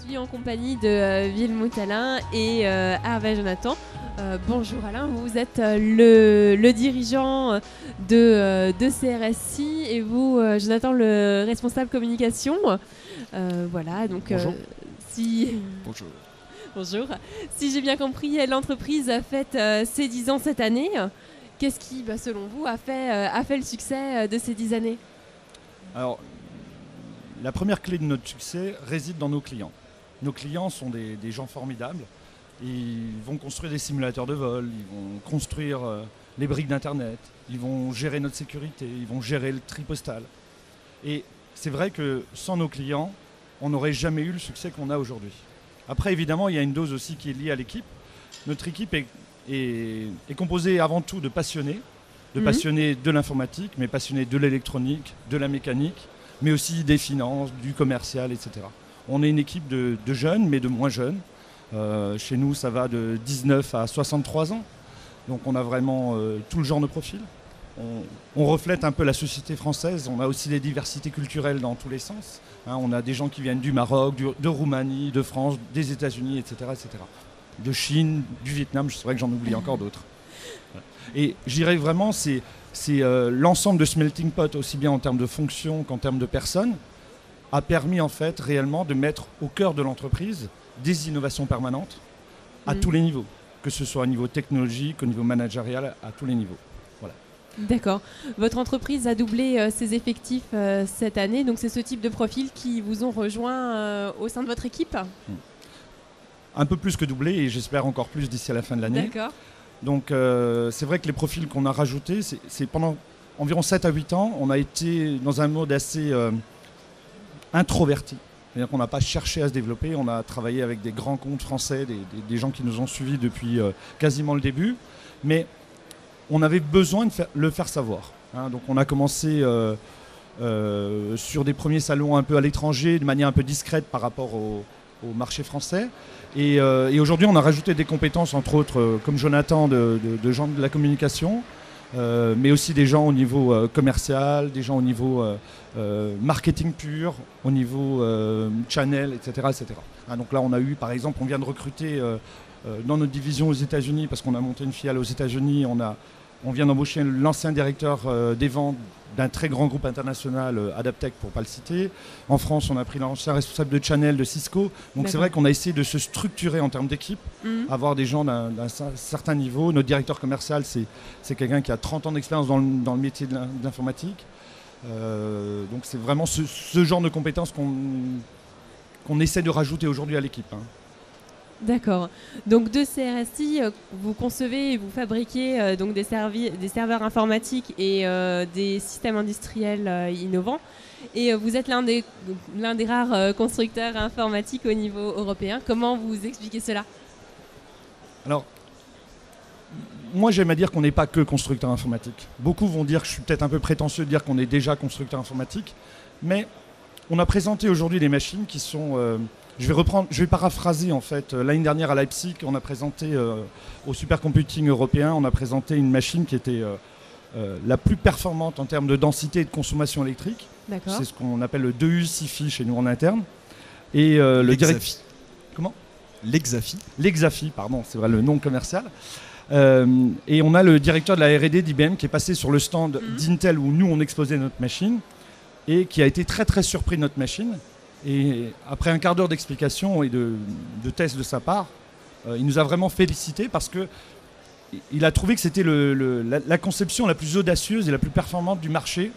suis en compagnie de Villemot Alain et Hervé Jonathan. Bonjour Alain, vous êtes le dirigeant de CRSI et vous, Jonathan, le responsable communication. Voilà, donc Bonjour. Bonjour. Bonjour. Si j'ai bien compris, l'entreprise a fait ses 10 ans cette année. Qu'est-ce qui, selon vous, a fait le succès de ces 10 années ? Alors, la première clé de notre succès réside dans nos clients. Nos clients sont des gens formidables. Ils vont construire des simulateurs de vol, ils vont construire les briques d'Internet, ils vont gérer notre sécurité, ils vont gérer le tri postal. Et c'est vrai que sans nos clients, on n'aurait jamais eu le succès qu'on a aujourd'hui. Après, évidemment, il y a une dose aussi qui est liée à l'équipe. Notre équipe est composée avant tout de passionnés de l'informatique, mais passionnés de l'électronique, de la mécanique, mais aussi des finances, du commercial, etc. On est une équipe de jeunes, mais de moins jeunes. Chez nous, ça va de 19 à 63 ans. Donc on a vraiment tout le genre de profil. On reflète un peu la société française. On a aussi des diversités culturelles dans tous les sens. On a des gens qui viennent du Maroc, de Roumanie, de France, des États-Unis, etc., etc. De Chine, du Vietnam, c'est vrai que j'en oublie encore d'autres. Et je dirais vraiment, c'est l'ensemble de ce melting pot, aussi bien en termes de fonctions qu'en termes de personnes, a permis en fait réellement de mettre au cœur de l'entreprise des innovations permanentes à tous les niveaux, que ce soit au niveau technologique, au niveau managérial, à tous les niveaux. Voilà. D'accord. Votre entreprise a doublé ses effectifs cette année, donc c'est ce type de profil qui vous ont rejoint au sein de votre équipe ? Un peu plus que doublé et j'espère encore plus d'ici à la fin de l'année. D'accord. Donc c'est vrai que les profils qu'on a rajoutés, c'est pendant environ 7 à 8 ans, on a été dans un mode assez introverti. C'est-à-dire qu'on n'a pas cherché à se développer, on a travaillé avec des grands comptes français, des gens qui nous ont suivis depuis quasiment le début, mais on avait besoin de le faire savoir. Donc on a commencé sur des premiers salons un peu à l'étranger, de manière un peu discrète par rapport au marché français. Et aujourd'hui, on a rajouté des compétences, entre autres, comme Jonathan, de gens de la communication, mais aussi des gens au niveau commercial, des gens au niveau marketing pur, au niveau channel, etc. etc. Donc là, on a eu, par exemple, on vient de recruter dans notre division aux États-Unis, parce qu'on a monté une filiale aux États-Unis, on vient d'embaucher l'ancien directeur des ventes d'un très grand groupe international, Adaptec pour ne pas le citer. En France, on a pris l'ancien responsable de Channel de Cisco. Donc c'est vrai qu'on a essayé de se structurer en termes d'équipe, avoir des gens d'un certain niveau. Notre directeur commercial, c'est quelqu'un qui a 30 ans d'expérience dans le métier de l'informatique. Donc c'est vraiment ce genre de compétences qu'on essaie de rajouter aujourd'hui à l'équipe. D'accord. Donc de CRSI, vous concevez et vous fabriquez donc des serveurs informatiques et des systèmes industriels innovants. Et vous êtes l'un des rares constructeurs informatiques au niveau européen. Comment vous expliquez cela ? Alors, moi j'aime à dire qu'on n'est pas que constructeur informatique. Beaucoup vont dire que je suis peut-être un peu prétentieux de dire qu'on est déjà constructeur informatique. Mais on a présenté aujourd'hui des machines qui sont... Je vais paraphraser en fait. L'année dernière à Leipzig, on a présenté au supercomputing européen, on a présenté une machine qui était la plus performante en termes de densité et de consommation électrique. D'accord. C'est ce qu'on appelle le 2U SiFi chez nous en interne. Et le L'Exafi. Comment ? L'Exafi. L'Exafi, pardon, c'est vrai le nom commercial. Et on a le directeur de la R&D d'IBM qui est passé sur le stand d'Intel où nous on exposait notre machine et qui a été très très surpris de notre machine. Et après un quart d'heure d'explication et de tests de sa part, il nous a vraiment félicité parce qu'il a trouvé que c'était la conception la plus audacieuse et la plus performante du marché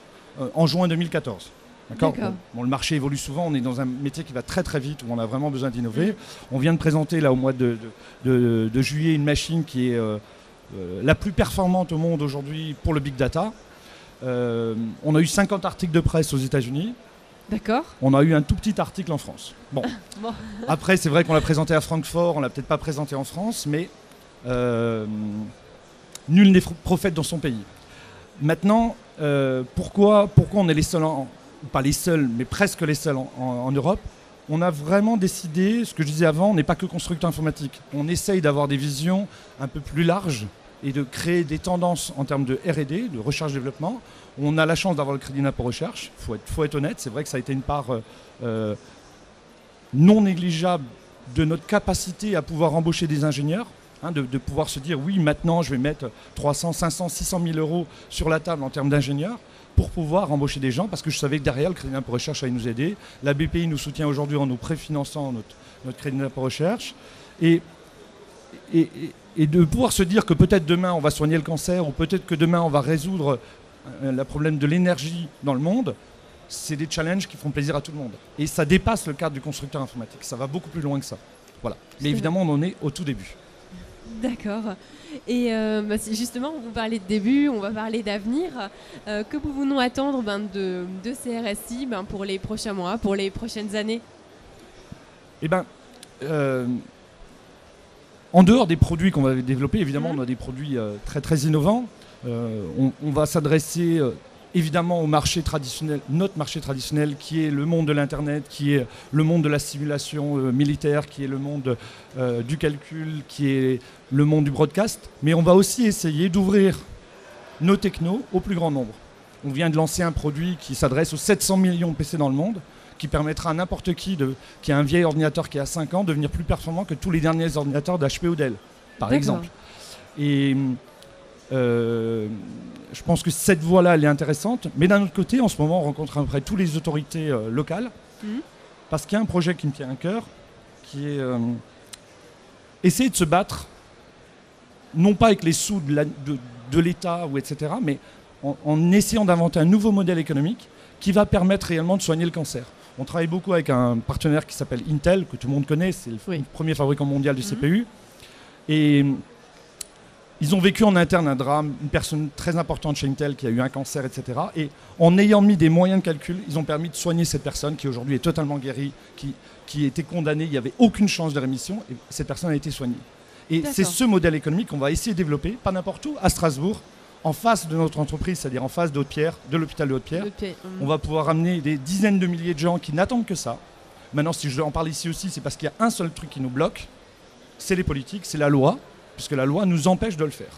en juin 2014. D'accord. Bon, le marché évolue souvent, on est dans un métier qui va très très vite, où on a vraiment besoin d'innover. On vient de présenter là au mois de juillet une machine qui est la plus performante au monde aujourd'hui pour le big data. On a eu 50 articles de presse aux États-Unis. D'accord. On a eu un tout petit article en France. Bon. Après, c'est vrai qu'on l'a présenté à Francfort, on l'a peut-être pas présenté en France, mais nul n'est prophète dans son pays. Maintenant, pourquoi on est les seuls, pas les seuls, mais presque les seuls en Europe ? On a vraiment décidé, ce que je disais avant, on n'est pas que constructeur informatique. On essaye d'avoir des visions un peu plus larges et de créer des tendances en termes de R&D, de recherche-développement. On a la chance d'avoir le crédit d'impôt recherche, faut être honnête, c'est vrai que ça a été une part non négligeable de notre capacité à pouvoir embaucher des ingénieurs, de pouvoir se dire oui, maintenant je vais mettre 300, 500, 600 000 euros sur la table en termes d'ingénieurs pour pouvoir embaucher des gens, parce que je savais que derrière, le crédit d'impôt recherche allait nous aider. La BPI nous soutient aujourd'hui en nous préfinançant notre crédit d'impôt recherche. Et de pouvoir se dire que peut-être demain on va soigner le cancer, ou peut-être que demain on va résoudre le problème de l'énergie dans le monde, c'est des challenges qui font plaisir à tout le monde. Et ça dépasse le cadre du constructeur informatique, ça va beaucoup plus loin que ça. Voilà. Mais évidemment, on en est au tout début. D'accord. Et justement, vous parlez de début, on va parler d'avenir. Que pouvons-nous attendre de CRSI pour les prochains mois, pour les prochaines années? Eh bien, en dehors des produits qu'on va développer, évidemment, on a des produits très très innovants. On va s'adresser évidemment au marché traditionnel, notre marché traditionnel, qui est le monde de l'Internet, qui est le monde de la simulation militaire, qui est le monde du calcul, qui est le monde du broadcast. Mais on va aussi essayer d'ouvrir nos technos au plus grand nombre. On vient de lancer un produit qui s'adresse aux 700 millions de PC dans le monde, qui permettra à n'importe qui a un vieil ordinateur qui a 5 ans de devenir plus performant que tous les derniers ordinateurs d'HP ou Dell, par exemple. Et je pense que cette voie-là, elle est intéressante. Mais d'un autre côté, en ce moment, on rencontre à peu près toutes les autorités locales, parce qu'il y a un projet qui me tient à cœur, qui est essayer de se battre, non pas avec les sous de l'État, ou etc., mais en essayant d'inventer un nouveau modèle économique qui va permettre réellement de soigner le cancer. On travaille beaucoup avec un partenaire qui s'appelle Intel, que tout le monde connaît, c'est le premier fabricant mondial de CPU. Et ils ont vécu en interne un drame, une personne très importante chez Intel qui a eu un cancer, etc. Et en ayant mis des moyens de calcul, ils ont permis de soigner cette personne qui aujourd'hui est totalement guérie, qui était condamnée, il n'y avait aucune chance de rémission, et cette personne a été soignée. Et c'est ce modèle économique qu'on va essayer de développer, pas n'importe où, à Strasbourg, en face de notre entreprise, c'est-à-dire en face de Haute-Pierre, de l'hôpital de Haute-Pierre. On va pouvoir amener des dizaines de milliers de gens qui n'attendent que ça. Maintenant, si je en parle ici aussi, c'est parce qu'il y a un seul truc qui nous bloque, c'est les politiques, c'est la loi, puisque la loi nous empêche de le faire.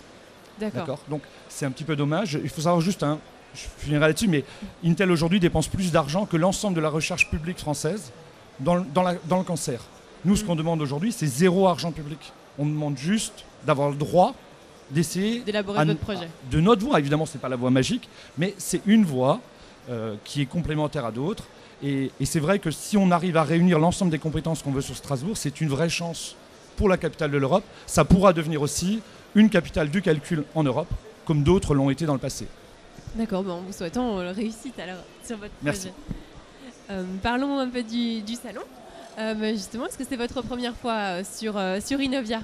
D'accord. Donc c'est un petit peu dommage. Il faut savoir juste, je finirai là-dessus, mais Intel aujourd'hui dépense plus d'argent que l'ensemble de la recherche publique française dans le cancer. Nous, ce qu'on demande aujourd'hui, c'est 0 argent public. On demande juste d'avoir le droit d'essayer d'élaborer votre projet. De notre voie. Évidemment, ce n'est pas la voie magique, mais c'est une voie qui est complémentaire à d'autres. Et c'est vrai que si on arrive à réunir l'ensemble des compétences qu'on veut sur Strasbourg, c'est une vraie chance pour la capitale de l'Europe. Ça pourra devenir aussi une capitale du calcul en Europe, comme d'autres l'ont été dans le passé. D'accord, en vous souhaitant réussite alors sur votre projet. Merci. Parlons un peu du salon. Justement, est-ce que c'est votre première fois sur Innovia?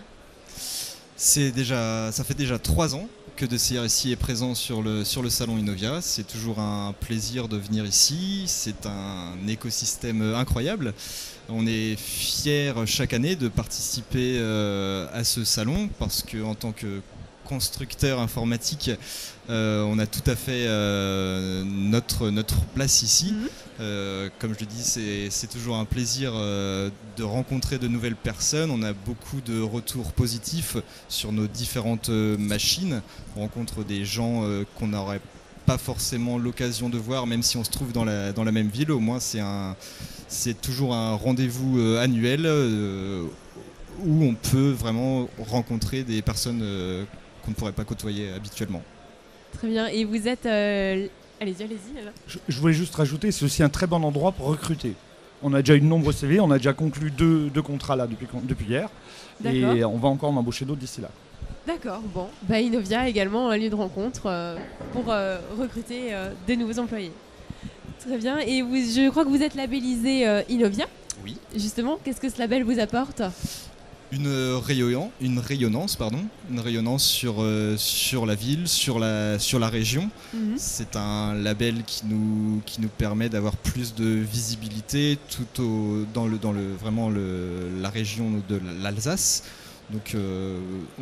Ça fait déjà 3 ans que de CRSI est présent sur le salon Innovia. C'est toujours un plaisir de venir ici. C'est un écosystème incroyable. On est fiers chaque année de participer à ce salon parce qu'en tant que constructeur informatique, on a tout à fait notre place ici. Comme je le dis, c'est toujours un plaisir de rencontrer de nouvelles personnes. On a beaucoup de retours positifs sur nos différentes machines. On rencontre des gens qu'on n'aurait pas forcément l'occasion de voir, même si on se trouve dans la même ville. Au moins, c'est toujours un rendez-vous annuel où on peut vraiment rencontrer des personnes qu'on ne pourrait pas côtoyer habituellement. Très bien. Et vous êtes... Allez-y. Je voulais juste rajouter, c'est aussi un très bon endroit pour recruter. On a déjà eu de nombreux CV, on a déjà conclu deux contrats là depuis hier. Et on va encore en embaucher d'autres d'ici là. D'accord, bon. Innovia également un lieu de rencontre pour recruter des nouveaux employés. Très bien. Et je crois que vous êtes labellisé Innovia. Oui. Justement, qu'est-ce que ce label vous apporte ? Une rayonnance sur la ville, sur la région. C'est un label qui nous permet d'avoir plus de visibilité dans la région de l'Alsace. Donc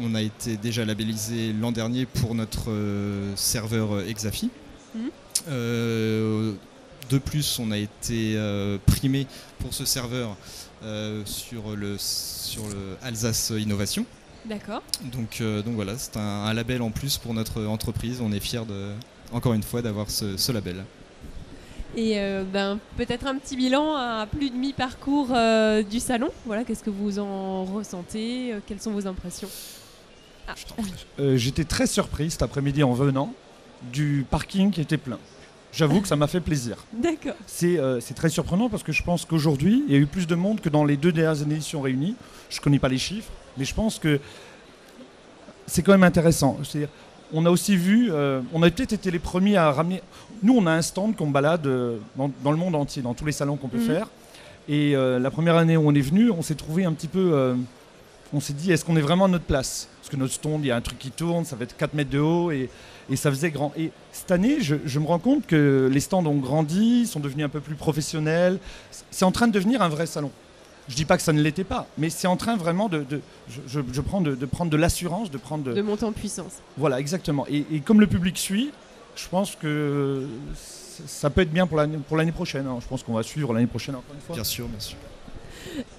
on a été déjà labellisé l'an dernier pour notre serveur Exafi. De plus, on a été primé pour ce serveur sur le Alsace Innovation. D'accord. Donc voilà, c'est un label en plus pour notre entreprise. On est fiers encore une fois d'avoir ce label. Et peut-être un petit bilan à plus de mi-parcours du salon. Voilà, qu'est-ce que vous en ressentez? Quelles sont vos impressions? J'étais très surpris cet après-midi en venant du parking qui était plein. J'avoue que ça m'a fait plaisir. D'accord. C'est très surprenant parce que je pense qu'aujourd'hui, il y a eu plus de monde que dans les 2 dernières éditions réunies. Je ne connais pas les chiffres, mais je pense que c'est quand même intéressant. C'est-à-dire, on a aussi vu, on a peut-être été les premiers à ramener... Nous, on a un stand qu'on balade dans le monde entier, dans tous les salons qu'on peut faire. Et la première année où on est venu, on s'est trouvé un petit peu... on s'est dit, est-ce qu'on est vraiment à notre place? Parce que notre stand, il y a un truc qui tourne, ça va être 4 mètres de haut et ça faisait grand. Et cette année, je me rends compte que les stands ont grandi, sont devenus un peu plus professionnels. C'est en train de devenir un vrai salon. Je dis pas que ça ne l'était pas, mais c'est en train vraiment de prendre de l'assurance, de monter en puissance. Voilà, exactement. Et comme le public suit, je pense que ça peut être bien pour l'année prochaine. Hein. Je pense qu'on va suivre l'année prochaine encore une fois. Bien sûr, bien sûr.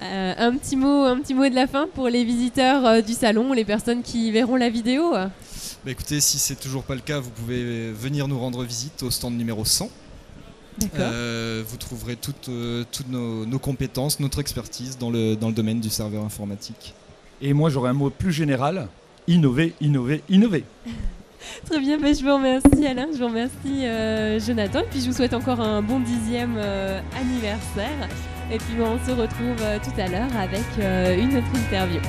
Un petit mot de la fin pour les visiteurs du salon, les personnes qui verront la vidéo. Écoutez, si c'est toujours pas le cas, vous pouvez venir nous rendre visite au stand numéro 100. Vous trouverez toutes nos compétences, notre expertise dans le domaine du serveur informatique. Et moi, j'aurais un mot plus général, innover, innover, innover. Très bien, je vous remercie Alain, je vous remercie Jonathan, et puis je vous souhaite encore un bon 10e anniversaire. Et puis on se retrouve tout à l'heure avec une autre interview.